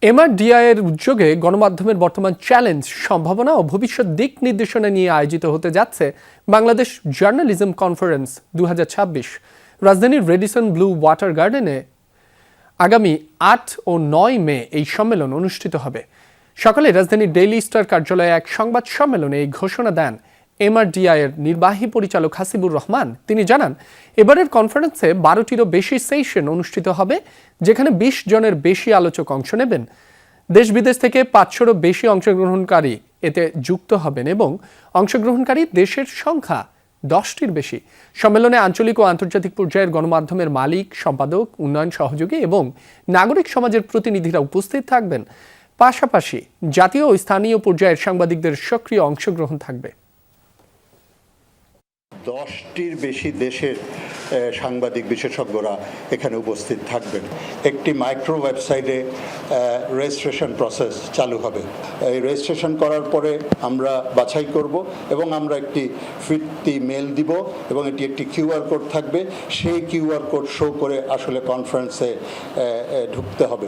MRDI এর উদ্যোগে গণমাধ্যমের বর্তমান চ্যালেঞ্জ, সম্ভাবনা ও ভবিষ্যৎ দিক নির্দেশনা নিয়ে আয়োজিত হতে যাচ্ছে বাংলাদেশ জার্নালিজম কনফারেন্স 2026। রাজধানীর রেডিসন ব্লু ওয়াটার গার্ডেনে আগামী 8 ও 9 মে এই সম্মেলন অনুষ্ঠিত হবে। সকালে রাজধানীর ডেইলি স্টার কার্যালয়ে এক সংবাদ সম্মেলনে এই ঘোষণা দেন এমআরডিআই এর নির্বাহী পরিচালক হাসিবুর রহমান। তিনি জানান, এবারের কনফারেন্সে 12টিরও বেশি সেশন অনুষ্ঠিত হবে, যেখানে 20 জনের বেশি আলোচক অংশ নেবেন। দেশ বিদেশ থেকে 500রও বেশি অংশগ্রহণকারী এতে যুক্ত হবেন এবং অংশগ্রহণকারী দেশের সংখ্যা 10টির বেশি। সম্মেলনে আঞ্চলিক ও আন্তর্জাতিক পর্যায়ের গণমাধ্যমের মালিক, সম্পাদক, উন্নয়ন সহযোগী এবং নাগরিক সমাজের প্রতিনিধিরা উপস্থিত থাকবেন। পাশাপাশি জাতীয় ও স্থানীয় পর্যায়ের সাংবাদিকদের সক্রিয় অংশগ্রহণ থাকবে। 10টির বেশি দেশের সাংবাদিক বিশেষজ্ঞরা এখানে উপস্থিত থাকবেন। একটি মাইক্রো ওয়েবসাইটে রেজিস্ট্রেশন প্রসেস চালু হবে। এই রেজিস্ট্রেশন করার পরে আমরা বাছাই করব এবং আমরা একটি ফিরতি মেল দিব এবং এটি একটি কিউআর কোড থাকবে। সেই কিউআর কোড শো করে আসলে কনফারেন্সে ঢুকতে হবে।